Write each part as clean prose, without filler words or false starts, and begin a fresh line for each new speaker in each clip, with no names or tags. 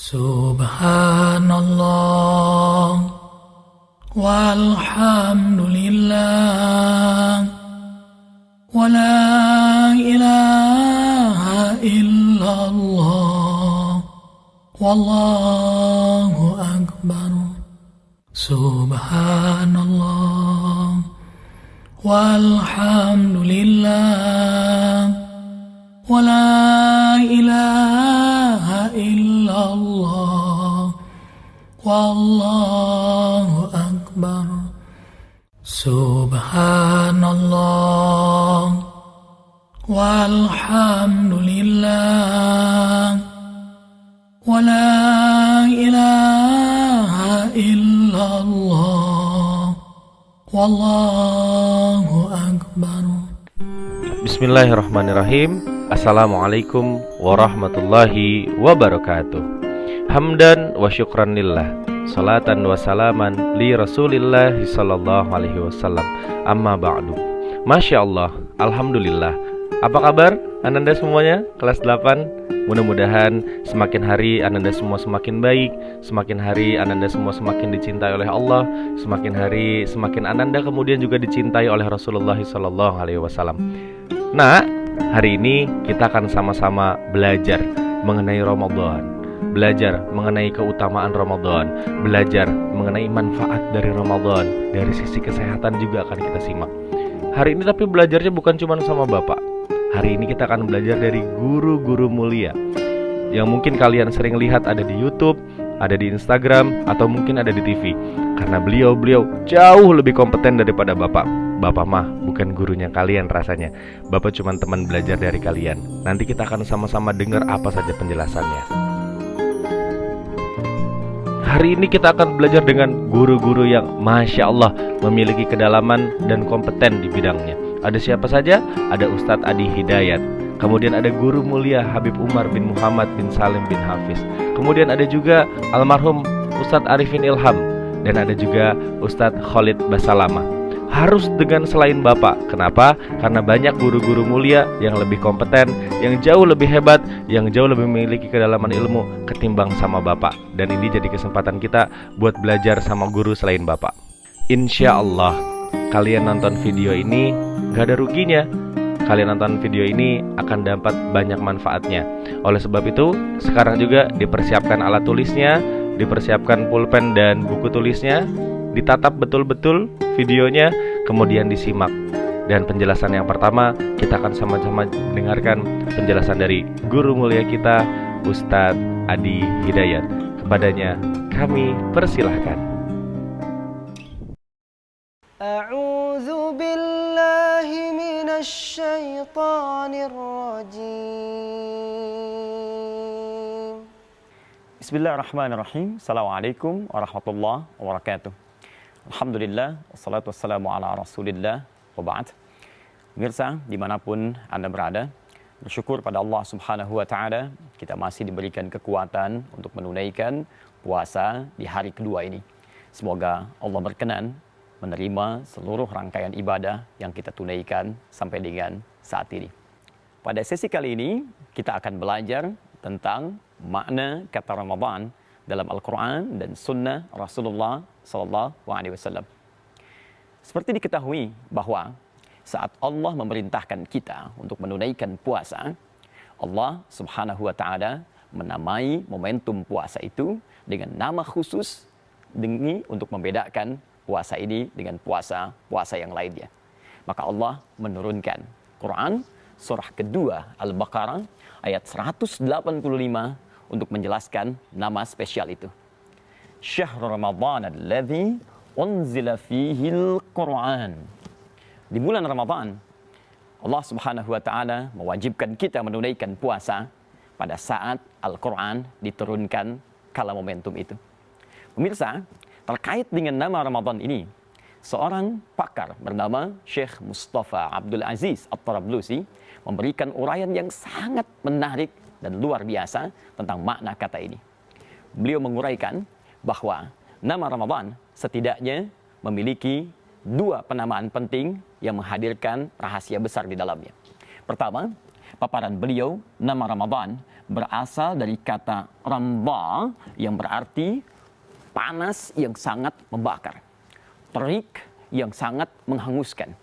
Subhanallah walhamdulillah wa la ilaha illallah wallahu akbar. Subhanallah walhamdulillah wa la ilaha illallah wallahu akbar. Subhanallah walhamdulillah wa la ilaha illallah wallahu akbar.
Bismillahirrahmanirrahim. Assalamualaikum warahmatullahi wabarakatuh. Hamdan wa syukran lillah, salatan wa salaman li rasulillah sallallahu alaihi wasallam. Amma ba'du. Masya Allah, alhamdulillah. Apa kabar Ananda semuanya? Kelas 8. Mudah-mudahan semakin hari Ananda semua semakin baik, semakin hari Ananda semua semakin dicintai oleh Allah, semakin hari semakin Ananda kemudian juga dicintai oleh Rasulullah sallallahu alaihi wasallam. Nah, hari ini kita akan sama-sama belajar mengenai Ramadan, belajar mengenai keutamaan Ramadan, belajar mengenai manfaat dari Ramadan. Dari sisi kesehatan juga akan kita simak. Hari ini tapi belajarnya bukan cuma sama Bapak. Hari ini kita akan belajar dari guru-guru mulia yang mungkin kalian sering lihat ada di YouTube, ada di Instagram, atau mungkin ada di TV. Karena beliau jauh lebih kompeten daripada Bapak. Bapak mah bukan gurunya kalian rasanya. Bapak cuma teman belajar dari kalian. Nanti kita akan sama-sama dengar apa saja penjelasannya. Hari ini kita akan belajar dengan guru-guru yang Masya Allah memiliki kedalaman dan kompeten di bidangnya. Ada siapa saja? Ada Ustadz Adi Hidayat. Kemudian ada guru mulia Habib Umar bin Muhammad bin Salim bin Hafiz. Kemudian ada juga almarhum Ustadz Arifin Ilham. Dan ada juga Ustadz Khalid Basalamah. Harus dengan selain Bapak. Kenapa? Karena banyak guru-guru mulia yang lebih kompeten, yang jauh lebih hebat, yang jauh lebih memiliki kedalaman ilmu ketimbang sama Bapak. Dan ini jadi kesempatan kita buat belajar sama guru selain Bapak. Insya Allah kalian nonton video ini gak ada ruginya. Kalian nonton video ini akan dapat banyak manfaatnya. Oleh sebab itu, sekarang juga dipersiapkan alat tulisnya, dipersiapkan pulpen dan buku tulisnya, ditatap betul-betul videonya, kemudian disimak. Dan penjelasan yang pertama, kita akan sama-sama dengarkan penjelasan dari guru mulia kita, Ustadz Adi Hidayat. Kepadanya kami persilahkan.
A'udzu billahi minasy syaithanir rajim.
Bismillahirrahmanirrahim. Assalamualaikum warahmatullahi wabarakatuh. Alhamdulillah, wassalatu wassalamu ala rasulillah, wa ba'd. Pemirsa, dimanapun Anda berada, bersyukur pada Allah subhanahu wa ta'ala, kita masih diberikan kekuatan untuk menunaikan puasa di hari kedua ini. Semoga Allah berkenan menerima seluruh rangkaian ibadah yang kita tunaikan sampai dengan saat ini. Pada sesi kali ini, kita akan belajar tentang makna kata Ramadan dalam Al-Quran dan Sunnah Rasulullah SAW. Seperti diketahui bahwa saat Allah memerintahkan kita untuk menunaikan puasa, Allah Subhanahu wa Ta'ala menamai momentum puasa itu dengan nama khusus demi untuk membedakan puasa ini dengan puasa yang lainnya. Maka Allah menurunkan Quran surah kedua Al-Baqarah ayat 185 untuk menjelaskan nama spesial itu. Syahrul Ramadan alladzi unzila fihil Quran. Di bulan Ramadan, Allah Subhanahu wa Ta'ala mewajibkan kita menunaikan puasa pada saat Al-Quran diturunkan kala momentum itu. Pemirsa, terkait dengan nama Ramadan ini, seorang pakar bernama Syekh Mustafa Abdul Aziz At-Tarablusi memberikan uraian yang sangat menarik dan luar biasa tentang makna kata ini. Beliau menguraikan bahwa nama Ramadan setidaknya memiliki dua penamaan penting yang menghadirkan rahasia besar di dalamnya. Pertama, paparan beliau, nama Ramadan berasal dari kata ramba yang berarti panas yang sangat membakar, terik yang sangat menghanguskan.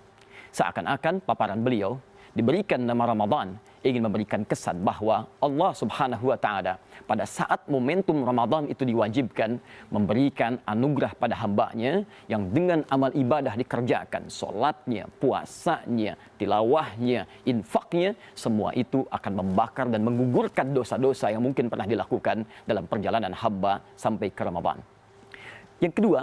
Seakan-akan paparan beliau diberikan nama Ramadan ingin memberikan kesan bahwa Allah Subhanahu wa taala pada saat momentum Ramadan itu diwajibkan memberikan anugerah pada hambanya yang dengan amal ibadah dikerjakan, solatnya, puasanya, tilawahnya, infaknya, semua itu akan membakar dan menggugurkan dosa-dosa yang mungkin pernah dilakukan dalam perjalanan hamba sampai ke Ramadan. Yang kedua,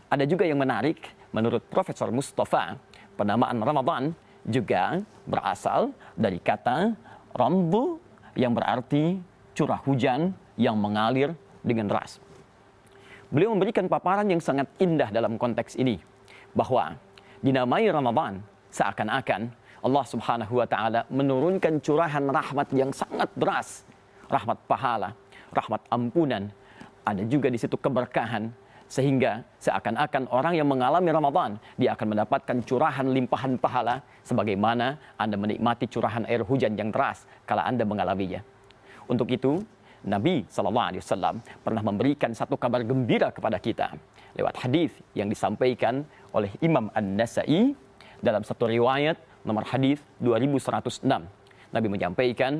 ada juga yang menarik menurut Profesor Mustafa, penamaan Ramadan juga berasal dari kata rambu yang berarti curah hujan yang mengalir dengan deras. Beliau memberikan paparan yang sangat indah dalam konteks ini, bahwa dinamai Ramadan seakan-akan Allah Subhanahu wa taala menurunkan curahan rahmat yang sangat deras, rahmat pahala, rahmat ampunan, ada juga di situ keberkahan, sehingga seakan-akan orang yang mengalami Ramadan, dia akan mendapatkan curahan limpahan pahala sebagaimana Anda menikmati curahan air hujan yang deras kala Anda mengalaminya. Untuk itu, Nabi SAW pernah memberikan satu kabar gembira kepada kita lewat hadis yang disampaikan oleh Imam An-Nasa'i dalam satu riwayat nomor hadis 2106. Nabi menyampaikan,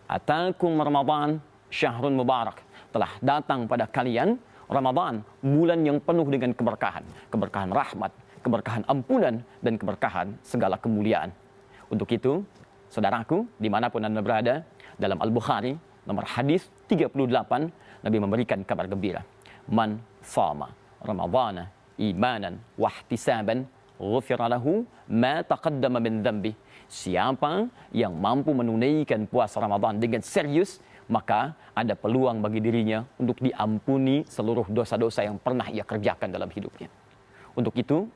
"Atakum Ramadan syahrun mubarak." Telah datang pada kalian Ramadan, bulan yang penuh dengan keberkahan, keberkahan rahmat, keberkahan ampunan, dan keberkahan segala kemuliaan. Untuk itu, saudaraku, dimanapun Anda berada, dalam Al-Bukhari, nomor hadis 38, Nabi memberikan kabar gembira. Man shama Ramadana imanan wahtisaban, ghufira lahu ma taqaddama min dhanbi. Siapa yang mampu menunaikan puasa Ramadan dengan serius, maka ada peluang bagi dirinya untuk diampuni seluruh dosa-dosa yang pernah ia kerjakan dalam hidupnya. Untuk itu,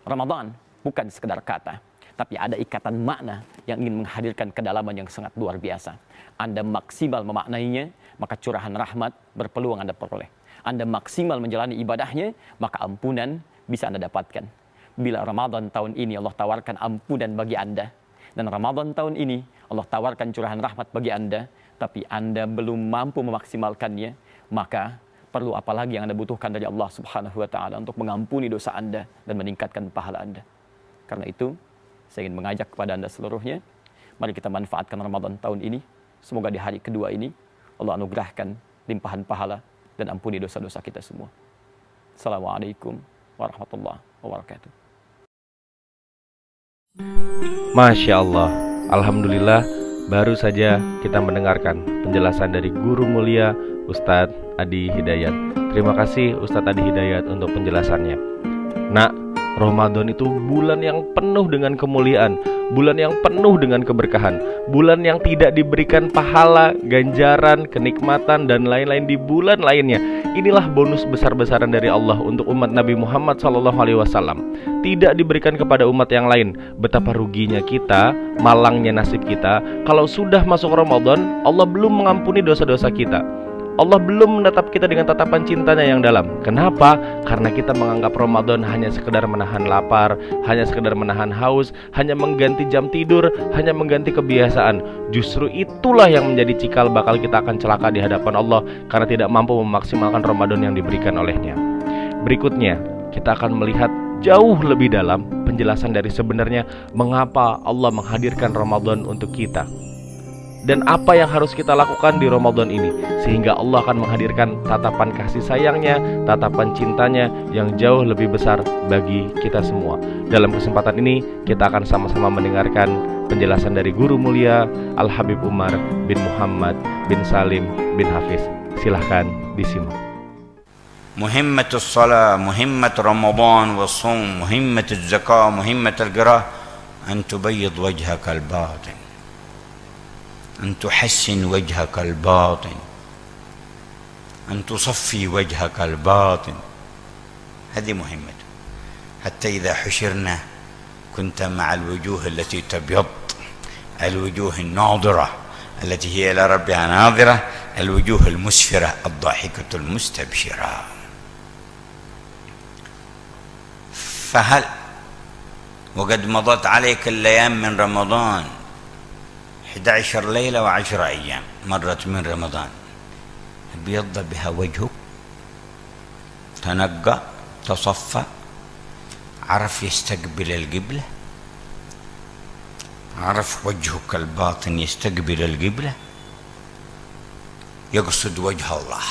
Ramadan bukan sekedar kata, tapi ada ikatan makna yang ingin menghadirkan kedalaman yang sangat luar biasa. Anda maksimal memaknainya, maka curahan rahmat berpeluang Anda peroleh. Anda maksimal menjalani ibadahnya, maka ampunan bisa Anda dapatkan. Bila Ramadan tahun ini Allah tawarkan ampunan bagi Anda, dan Ramadan tahun ini Allah tawarkan curahan rahmat bagi Anda, tapi Anda belum mampu memaksimalkannya, maka perlu apa lagi yang Anda butuhkan dari Allah Subhanahu wa taala untuk mengampuni dosa Anda dan meningkatkan pahala Anda. Karena itu, saya ingin mengajak kepada Anda seluruhnya, mari kita manfaatkan Ramadan tahun ini. Semoga di hari kedua ini Allah anugerahkan limpahan pahala dan ampuni dosa-dosa kita semua. Assalamualaikum warahmatullahi wabarakatuh.
Masya Allah, Alhamdulillah, baru saja kita mendengarkan penjelasan dari Guru Mulia Ustadz Adi Hidayat. Terima kasih Ustadz Adi Hidayat untuk penjelasannya. Nak, Ramadan itu bulan yang penuh dengan kemuliaan, bulan yang penuh dengan keberkahan, bulan yang tidak diberikan pahala, ganjaran, kenikmatan, dan lain-lain di bulan lainnya. Inilah bonus besar-besaran dari Allah untuk umat Nabi Muhammad SAW. Tidak diberikan kepada umat yang lain. Betapa ruginya kita, malangnya nasib kita, kalau sudah masuk Ramadan, Allah belum mengampuni dosa-dosa kita. Allah belum menatap kita dengan tatapan cintanya yang dalam. Kenapa? Karena kita menganggap Ramadan hanya sekedar menahan lapar, hanya sekedar menahan haus, hanya mengganti jam tidur, hanya mengganti kebiasaan. Justru itulah yang menjadi cikal bakal kita akan celaka di hadapan Allah karena tidak mampu memaksimalkan Ramadan yang diberikan olehnya. Berikutnya, kita akan melihat jauh lebih dalam penjelasan dari sebenarnya mengapa Allah menghadirkan Ramadan untuk kita. Dan apa yang harus kita lakukan di Ramadan ini, sehingga Allah akan menghadirkan tatapan kasih sayangnya, tatapan cintanya yang jauh lebih besar bagi kita semua. Dalam kesempatan ini, kita akan sama-sama mendengarkan penjelasan dari Guru Mulia Al-Habib Umar bin Muhammad bin Salim bin Hafiz. Silahkan disimak.
مهمة الصلاة، مهمة رمضان والصوم، مهمة الزكاة، مهمة القراءة أن تبيض وجهك الباطن، أن تحسن وجهك الباطن، أن تصفي وجهك الباطن. هذه مهمته، حتى إذا حشرنا كنت مع الوجوه التي تبيض، الوجوه الناظرة التي هي إلى ربها ناظرة، الوجوه المسفرة الضاحكة المستبشرة. فهل وقد مضت عليك الأيام من رمضان 11 ليلة و10 أيام مرت من رمضان، ابيض بها وجهه، تنقى، تصفى، عرف يستقبل القبلة، عرف وجهك الباطن يستقبل القبلة، يقصد وجه الله.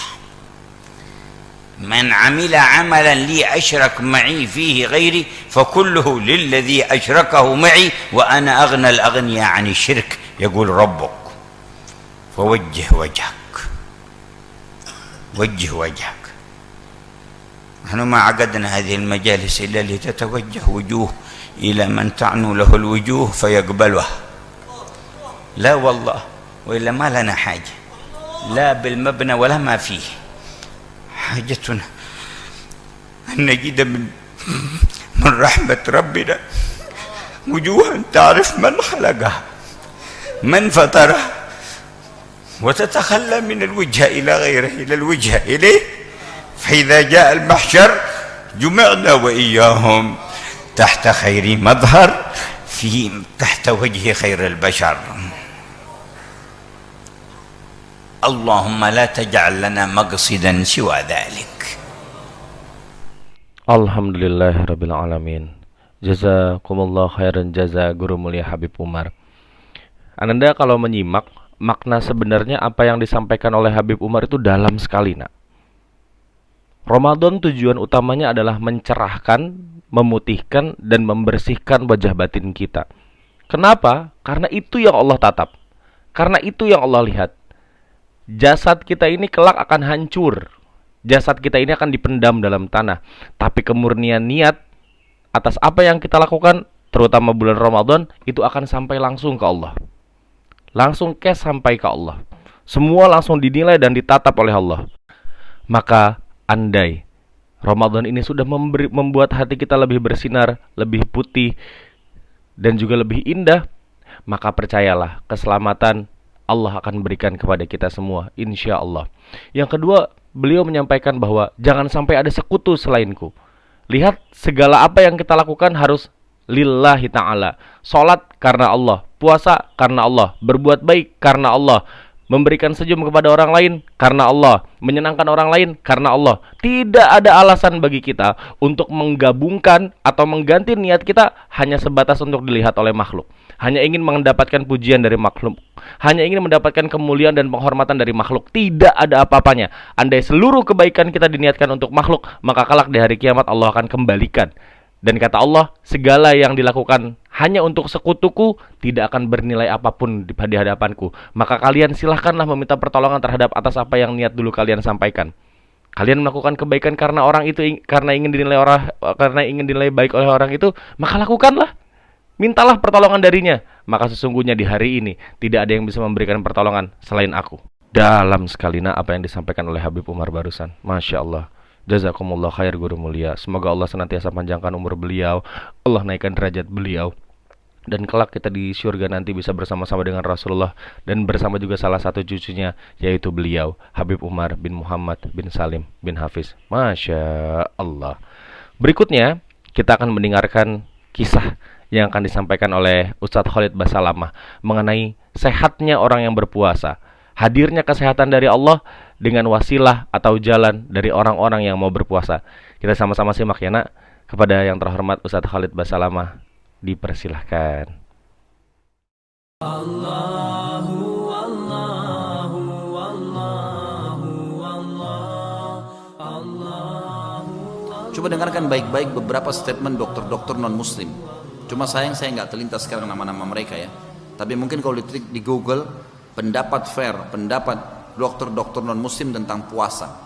من عمل عملا لي أشرك معي فيه غيري فكله للذي أشركه معي وأنا أغنى الأغنياء عن الشرك، يقول ربك. فوجه وجهك، وجه وجهك. نحن ما عقدنا هذه المجالس إلا لتتوجه وجوه إلى من تعنو له الوجوه فيقبلها، لا والله، وإلا ما لنا حاجة لا بالمبنى ولا ما فيه. حاجتنا أن نجد من رحمة ربنا وجوها تعرف من خلقها، من فطرها، وتتخلى من الوجه إلى غيره إلى الوجه إليه. فإذا جاء المحشر جمعنا وإياهم تحت خير مظهر تحت وجه خير البشر. اللهم لا تجعل لنا مقصدا سوى ذلك.
Alhamdulillahirabbil alamin. Jazakumullah khairan jaza Guru Mulia Habib Umar. Ananda kalau menyimak makna sebenarnya apa yang disampaikan oleh Habib Umar itu dalam sekali, nak. Ramadan tujuan utamanya adalah mencerahkan, memutihkan, dan membersihkan wajah batin kita. Kenapa? Karena itu yang Allah tatap. Karena itu yang Allah lihat. Jasad kita ini kelak akan hancur. Jasad kita ini akan dipendam dalam tanah. Tapi kemurnian niat atas apa yang kita lakukan, terutama bulan Ramadan, itu akan sampai langsung ke Allah. Langsung sampai ke Allah. Semua langsung dinilai dan ditatap oleh Allah. Maka andai Ramadan ini sudah membuat hati kita lebih bersinar, lebih putih, dan juga lebih indah, maka percayalah, keselamatan Allah akan berikan kepada kita semua, insya Allah. Yang kedua, beliau menyampaikan bahwa jangan sampai ada sekutu selainku. Lihat, segala apa yang kita lakukan harus lillahi ta'ala. Salat karena Allah, puasa karena Allah, berbuat baik karena Allah, memberikan senyum kepada orang lain karena Allah, menyenangkan orang lain karena Allah. Tidak ada alasan bagi kita untuk menggabungkan atau mengganti niat kita hanya sebatas untuk dilihat oleh makhluk. Hanya ingin mendapatkan pujian dari makhluk, hanya ingin mendapatkan kemuliaan dan penghormatan dari makhluk. Tidak ada apa-apanya. Andai seluruh kebaikan kita diniatkan untuk makhluk, maka kelak di hari kiamat Allah akan kembalikan. Dan kata Allah, segala yang dilakukan hanya untuk sekutuku tidak akan bernilai apapun di hadapanku. Maka kalian silahkanlah meminta pertolongan terhadap atas apa yang niat dulu kalian sampaikan. Kalian melakukan kebaikan karena orang itu, karena ingin dinilai baik oleh orang itu, maka lakukanlah. Mintalah pertolongan darinya. Maka sesungguhnya di hari ini tidak ada yang bisa memberikan pertolongan selain aku. Dalam sekali apa yang disampaikan oleh Habib Umar barusan. Masya Allah. Jazakumullah khair Guru Mulia. Semoga Allah senantiasa panjangkan umur beliau, Allah naikkan derajat beliau, dan kelak kita di syurga nanti bisa bersama-sama dengan Rasulullah dan bersama juga salah satu cucunya, yaitu beliau Habib Umar bin Muhammad bin Salim bin Hafiz. Masya Allah. Berikutnya kita akan mendengarkan kisah yang akan disampaikan oleh Ustadz Khalid Basalamah mengenai sehatnya orang yang berpuasa, hadirnya kesehatan dari Allah dengan wasilah atau jalan dari orang-orang yang mau berpuasa. Kita sama-sama simak ya, nak. Kepada yang terhormat Ustadz Khalid Basalamah dipersilahkan. Allahu Allahu Allahu
Allahu. Coba dengarkan baik-baik beberapa statement dokter-dokter non-muslim. Cuma sayang saya nggak terlintas sekarang nama-nama mereka ya. Tapi mungkin kalau di Google pendapat dokter-dokter non-muslim tentang puasa.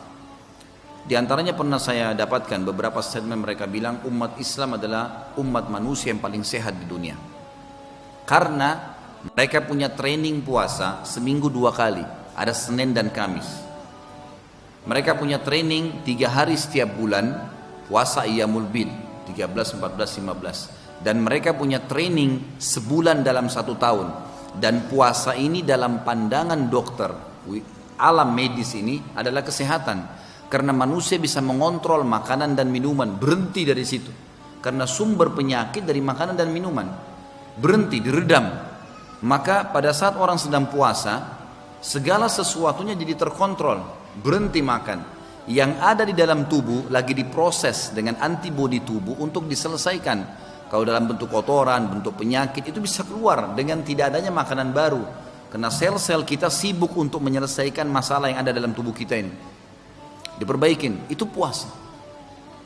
Di antaranya pernah saya dapatkan beberapa statement mereka bilang umat Islam adalah umat manusia yang paling sehat di dunia. Karena mereka punya training puasa seminggu 2 kali, ada Senin dan Kamis. Mereka punya training 3 hari setiap bulan, puasa Iyamul Bid, 13, 14, 15. Dan mereka punya training sebulan dalam 1 tahun. Dan puasa ini dalam pandangan dokter, alam medis ini adalah kesehatan. Karena manusia bisa mengontrol makanan dan minuman, berhenti dari situ. Karena sumber penyakit dari makanan dan minuman. Berhenti, diredam. Maka pada saat orang sedang puasa, segala sesuatunya jadi terkontrol, berhenti makan. Yang ada di dalam tubuh lagi diproses dengan antibodi tubuh untuk diselesaikan. Kalau dalam bentuk kotoran, bentuk penyakit, itu bisa keluar dengan tidak adanya makanan baru. Karena sel-sel kita sibuk untuk menyelesaikan masalah yang ada dalam tubuh kita ini. Diperbaikin, itu puasa.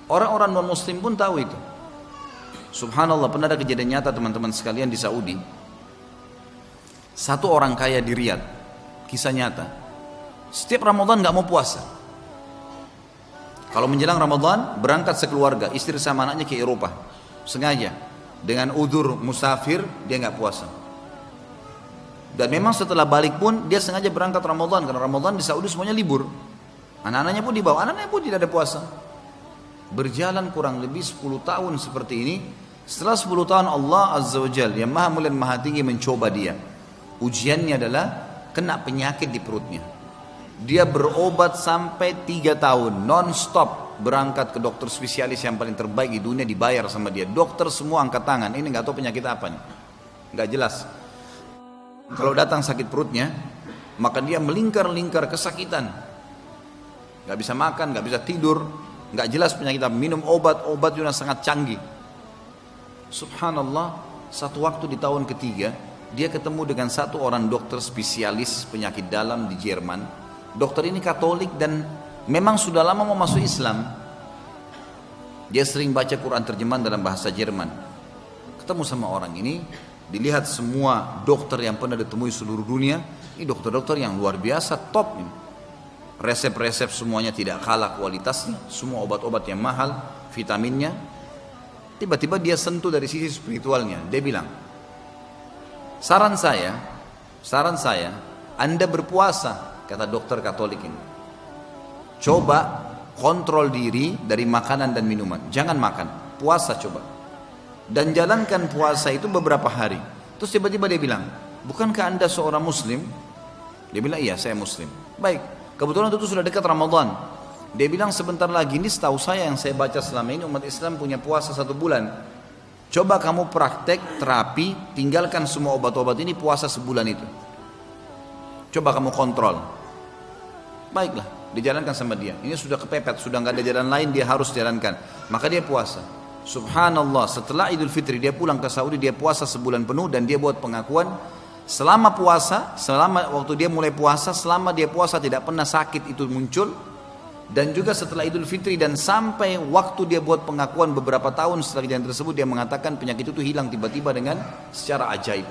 Orang-orang non-muslim pun tahu itu. Subhanallah, pernah ada kejadian nyata teman-teman sekalian di Saudi. Satu orang kaya di Riyadh, kisah nyata. Setiap Ramadan gak mau puasa. Kalau menjelang Ramadan, berangkat sekeluarga, istri sama anaknya ke Eropa. Sengaja, dengan udzur musafir, dia gak puasa. Dan memang setelah balik pun, dia sengaja berangkat Ramadan. Karena Ramadan di Saudi semuanya libur. Anak-anaknya pun dibawa, anaknya pun tidak ada puasa. Berjalan kurang lebih 10 tahun seperti ini. Setelah 10 tahun Allah Azza wa Jalla yang maha mulia dan maha tinggi mencoba dia. Ujiannya adalah kena penyakit di perutnya. Dia berobat sampai 3 tahun non-stop, berangkat ke dokter spesialis yang paling terbaik di dunia, dibayar sama dia. Dokter semua angkat tangan, ini nggak tahu penyakit apa nih, nggak jelas. Kalau datang sakit perutnya, maka dia melingkar-lingkar kesakitan, nggak bisa makan, nggak bisa tidur, nggak jelas penyakit apa. Minum obat juga sangat canggih. Subhanallah, satu waktu di tahun ketiga dia ketemu dengan satu orang dokter spesialis penyakit dalam di Jerman. Dokter ini Katolik dan memang sudah lama mau masuk Islam. Dia sering baca Quran terjemahan dalam bahasa Jerman. Ketemu sama orang ini, dilihat semua dokter yang pernah ditemui seluruh dunia. Ini dokter-dokter yang luar biasa, top ini. Resep-resep semuanya tidak kalah kualitasnya, semua obat-obat yang mahal, vitaminnya. Tiba-tiba dia sentuh dari sisi spiritualnya. Dia bilang, saran saya, Anda berpuasa, kata dokter Katolik ini. Coba kontrol diri dari makanan dan minuman. Jangan makan, puasa coba. Dan jalankan puasa itu beberapa hari. Terus tiba-tiba dia bilang, bukankah Anda seorang muslim? Dia bilang, iya saya muslim. Baik, kebetulan itu sudah dekat Ramadan. Dia bilang, sebentar lagi ini setahu saya yang saya baca selama ini umat Islam punya puasa 1 bulan. Coba kamu praktek terapi, tinggalkan semua obat-obat ini, puasa sebulan itu. Coba kamu kontrol. Baiklah, dijalankan sama dia. Ini sudah kepepet, sudah nggak ada jalan lain, dia harus jalankan. Maka dia puasa. Subhanallah, setelah Idul Fitri dia pulang ke Saudi, dia puasa sebulan penuh dan dia buat pengakuan selama waktu dia mulai puasa, selama dia puasa tidak pernah sakit itu muncul. Dan juga setelah Idul Fitri dan sampai waktu dia buat pengakuan beberapa tahun setelah kejadian tersebut, dia mengatakan penyakit itu hilang tiba-tiba dengan secara ajaib.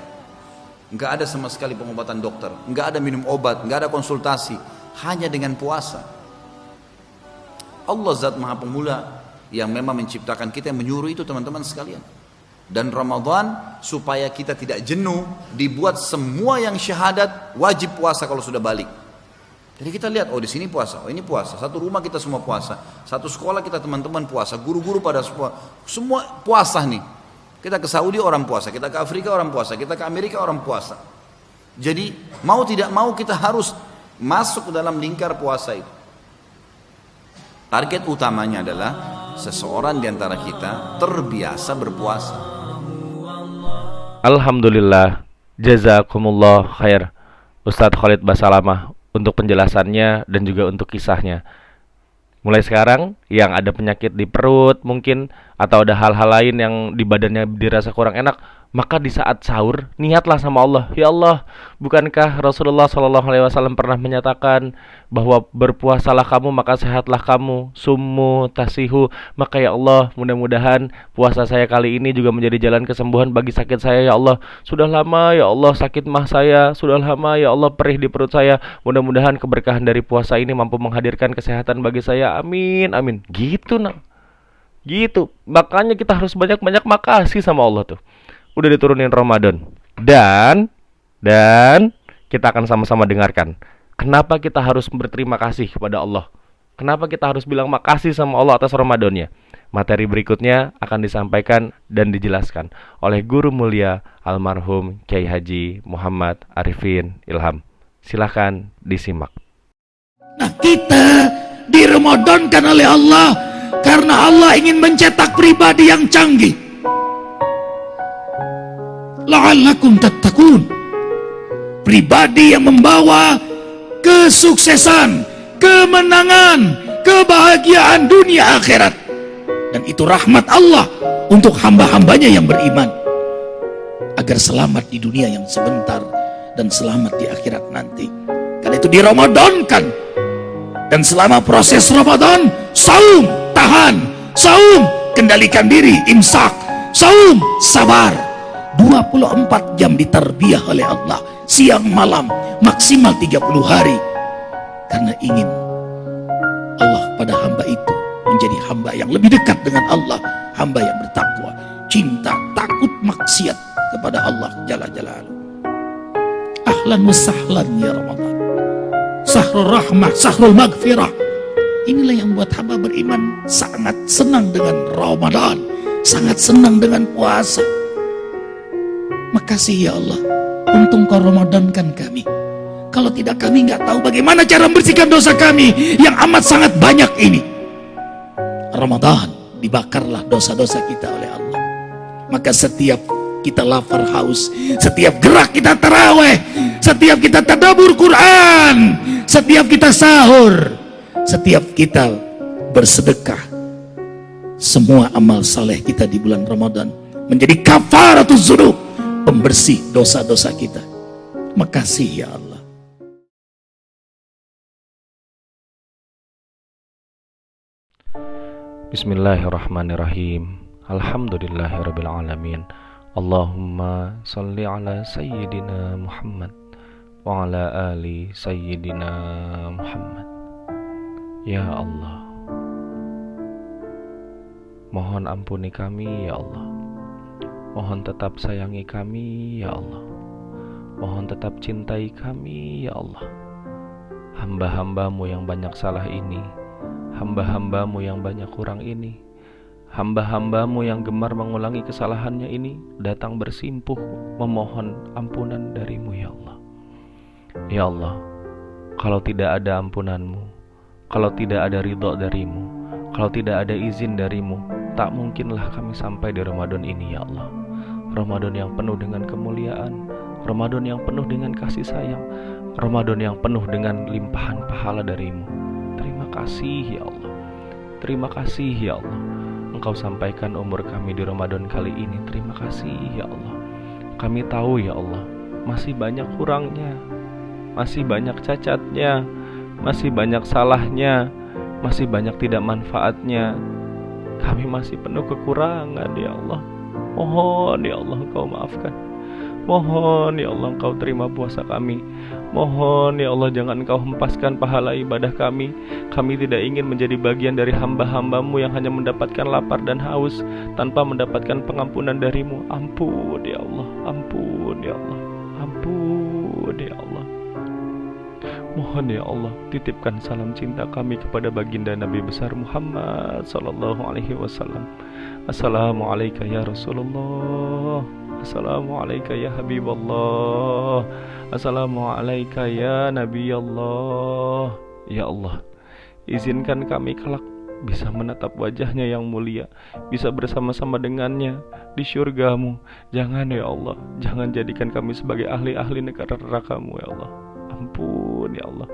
Enggak ada sama sekali pengobatan dokter, enggak ada minum obat, enggak ada konsultasi, hanya dengan puasa. Allah Zat Maha Pemula yang memang menciptakan kita, yang menyuruh itu teman-teman sekalian. Dan Ramadan supaya kita tidak jenuh, dibuat semua yang syahadat wajib puasa kalau sudah balik. Jadi kita lihat, oh di sini puasa, oh ini puasa. Satu rumah kita semua puasa, satu sekolah kita teman-teman puasa, guru-guru pada semua puasa nih. Kita ke Saudi orang puasa, kita ke Afrika orang puasa, kita ke Amerika orang puasa. Jadi mau tidak mau kita harus masuk ke dalam lingkar puasa itu. Target utamanya adalah seseorang di antara kita terbiasa berpuasa.
Alhamdulillah, jazakumullah khair Ustadz Khalid Basalamah untuk penjelasannya dan juga untuk kisahnya. Mulai sekarang yang ada penyakit di perut mungkin, atau ada hal-hal lain yang di badannya dirasa kurang enak, maka di saat sahur niatlah sama Allah, ya Allah, bukankah Rasulullah SAW pernah menyatakan bahwa berpuasalah kamu maka sehatlah kamu, summu tasihu. Maka ya Allah, mudah-mudahan puasa saya kali ini juga menjadi jalan kesembuhan bagi sakit saya ya Allah. Sudah lama ya Allah sakit mah saya, sudah lama ya Allah perih di perut saya. Mudah-mudahan keberkahan dari puasa ini mampu menghadirkan kesehatan bagi saya, amin amin. Gitu nak, gitu. Makanya kita harus banyak-banyak makasih sama Allah tuh. Udah diturunin Ramadan. Dan kita akan sama-sama dengarkan kenapa kita harus berterima kasih kepada Allah. Kenapa kita harus bilang makasih sama Allah atas Ramadannya. Materi berikutnya akan disampaikan dan dijelaskan oleh guru mulia almarhum Kiai Haji Muhammad Arifin Ilham. Silahkan disimak.
Nah, kita diramadankan oleh Allah karena Allah ingin mencetak pribadi yang canggih. La'allakum tattaqun, pribadi yang membawa kesuksesan, kemenangan, kebahagiaan dunia akhirat. Dan itu rahmat Allah untuk hamba-hambanya yang beriman, agar selamat di dunia yang sebentar dan selamat di akhirat nanti. Karena itu diramadankan. Dan selama proses Ramadan, saum, tahan, saum, kendalikan diri, imsak, saum, sabar. 24 jam ditarbiyah oleh Allah, siang malam, maksimal 30 hari. Karena ingin Allah pada hamba itu menjadi hamba yang lebih dekat dengan Allah, hamba yang bertakwa, cinta, takut maksiat kepada Allah Jalla Jalaluhu. Ahlan wa sahlan ya Ramadan, sahrul rahmah, sahrul maghfirah. Inilah yang buat hamba beriman sangat senang dengan Ramadan, sangat senang dengan puasa. Makasih ya Allah, untung kau Ramadankan kami. Kalau tidak, kami nggak tahu bagaimana cara membersihkan dosa kami yang amat sangat banyak ini. Ramadan, dibakarlah dosa-dosa kita oleh Allah. Maka setiap kita lapar haus, setiap gerak kita taraweh, setiap kita tadabbur Quran, setiap kita sahur, setiap kita bersedekah, semua amal saleh kita di bulan Ramadan menjadi kafaratuz dzunub, pembersih dosa-dosa kita. Makasih ya Allah.
Bismillahirrahmanirrahim. Alhamdulillahirabbil alamin. Allahumma salli ala sayyidina Muhammad wa ala ali sayyidina Muhammad. Ya Allah, mohon ampuni kami ya Allah. Mohon tetap sayangi kami ya Allah. Mohon tetap cintai kami ya Allah. Hamba-hambamu yang banyak salah ini, hamba-hambamu yang banyak kurang ini, hamba-hambamu yang gemar mengulangi kesalahannya ini, datang bersimpuh memohon ampunan darimu ya Allah. Ya Allah, kalau tidak ada ampunanmu, kalau tidak ada ridho darimu, kalau tidak ada izin darimu, tak mungkinlah kami sampai di Ramadan ini ya Allah. Ramadan yang penuh dengan kemuliaan, Ramadan yang penuh dengan kasih sayang, Ramadan yang penuh dengan limpahan pahala darimu. Terima kasih ya Allah. Terima kasih ya Allah. Engkau sampaikan umur kami di Ramadan kali ini. Terima kasih ya Allah. Kami tahu ya Allah, masih banyak kurangnya, masih banyak cacatnya, masih banyak salahnya, masih banyak tidak manfaatnya. Kami masih penuh kekurangan ya Allah. Mohon ya Allah Engkau maafkan. Mohon ya Allah Engkau terima puasa kami. Mohon ya Allah jangan Engkau hempaskan pahala ibadah kami. Kami tidak ingin menjadi bagian dari hamba-hambamu yang hanya mendapatkan lapar dan haus tanpa mendapatkan pengampunan darimu. Ampun ya Allah, ampun ya Allah, ampun ya Allah. Mohon ya Allah titipkan salam cinta kami kepada baginda Nabi besar Muhammad sallallahu alaihi wasallam. Assalamualaikum ya Rasulullah. Assalamualaikum ya Habiballah. Assalamualaikum ya Nabi Allah. Ya Allah, izinkan kami kelak bisa menatap wajahnya yang mulia, bisa bersama-sama dengannya di syurgamu. Jangan ya Allah, jangan jadikan kami sebagai ahli-ahli neraka-Mu ya Allah. Ampun ya Allah,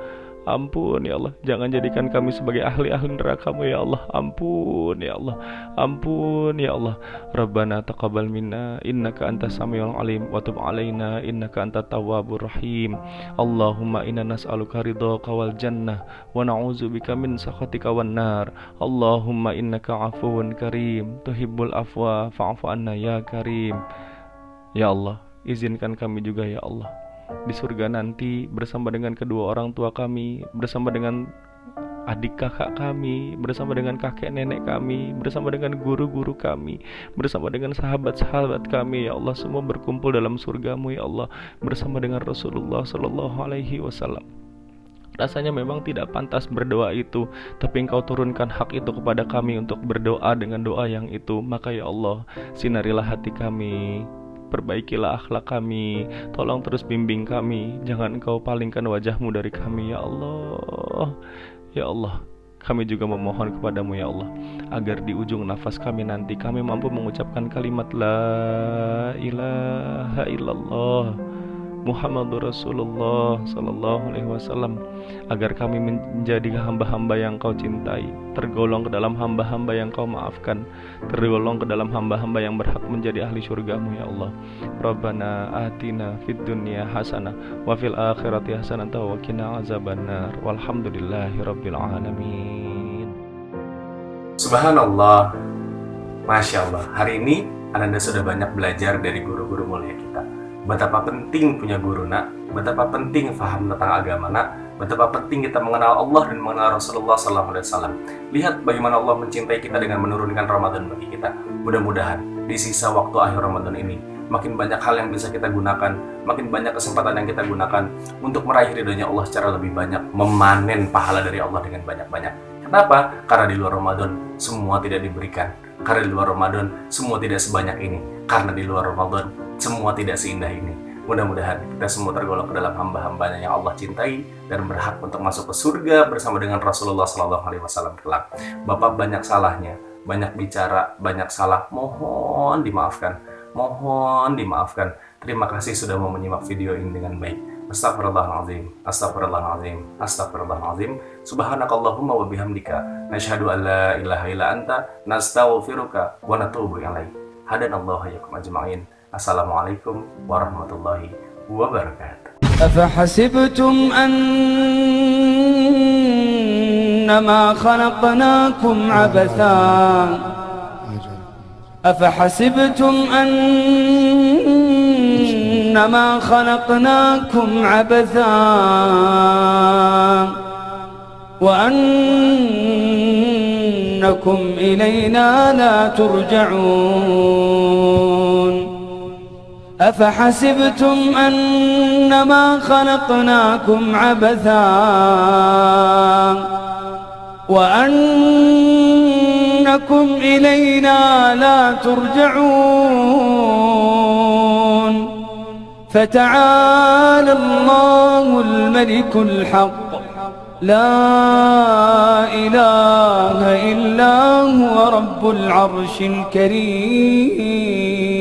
ampun ya Allah, jangan jadikan kami sebagai ahli-ahli neraka-Mu ya Allah. Ampun ya Allah, ampun ya Allah. Rabbana taqabbal minna innaka antas samiul alim wa tub alaina innaka antat tawwabur rahim. Allahumma inna nas'aluka ridhaka wal jannah wa na'udzubika min sakhatika wan nar. Allahumma innaka afuwun karim tuhibbul afwa fa'fu anna ya karim. Ya Allah, izinkan kami juga ya Allah di surga nanti bersama dengan kedua orang tua kami, bersama dengan adik kakak kami, bersama dengan kakek nenek kami, bersama dengan guru-guru kami, bersama dengan sahabat-sahabat kami ya Allah, semua berkumpul dalam surgamu ya Allah, bersama dengan Rasulullah sallallahu alaihi wasallam. Rasanya memang tidak pantas berdoa itu, tapi Engkau turunkan hak itu kepada kami untuk berdoa dengan doa yang itu. Maka ya Allah, sinarilah hati kami, perbaikilah akhlak kami, tolong terus bimbing kami, jangan Engkau palingkan wajah-Mu dari kami ya Allah. Ya Allah, kami juga memohon kepadamu ya Allah, agar di ujung nafas kami nanti kami mampu mengucapkan kalimat La ilaha illallah Muhammadur Rasulullah sallallahu alaihi wasallam, agar kami menjadi hamba-hamba yang Kau cintai, tergolong ke dalam hamba-hamba yang Kau maafkan, tergolong ke dalam hamba-hamba yang berhak menjadi ahli surgamu ya Allah. Rabbana atina fid dunya hasanah wa fil akhirati hasanah wa qina azabannar. Walhamdulillahi rabbil alamin.
Subhanallah, Masya Allah. Hari ini Ananda sudah banyak belajar dari guru-guru mulia kita. Betapa penting punya guru nak, betapa penting faham tentang agama nak, betapa penting kita mengenal Allah dan mengenal Rasulullah SAW. Lihat bagaimana Allah mencintai kita dengan menurunkan Ramadan bagi kita. Mudah-mudahan di sisa waktu akhir Ramadan ini makin banyak hal yang bisa kita gunakan, makin banyak kesempatan yang kita gunakan untuk meraih ridhonya Allah secara lebih banyak, memanen pahala dari Allah dengan banyak-banyak. Kenapa? Karena di luar Ramadan semua tidak diberikan. Karena di luar Ramadan semua tidak sebanyak ini. Karena di luar Ramadan semua tidak seindah ini. Mudah-mudahan kita semua tergolong ke dalam hamba-hambanya yang Allah cintai dan berhak untuk masuk ke surga bersama dengan Rasulullah SAW kelak. Bapak banyak salahnya, banyak bicara, banyak salah. Mohon dimaafkan. Mohon dimaafkan. Terima kasih sudah mau menyimak video ini dengan baik. Astagfirullahaladzim, astagfirullahaladzim, astagfirullahaladzim. Subhanakallahumma wa bihamdika, nashhadu an la ilaha illa anta, nastaghfiruka wa natubu ilaik. Hadanallahu yakum ajma'in. Assalamualaikum warahmatullahi wabarakatuh.
أفحسبتم أنما خلقناكم عبثا أفحسبتم أنما خلقناكم عبثا وأنكم إلينا لا ترجعون أفحسبتم أنما خلقناكم عبثا وأنكم إلينا لا ترجعون فتعالى الله الملك الحق لا إله إلا هو رب العرش الكريم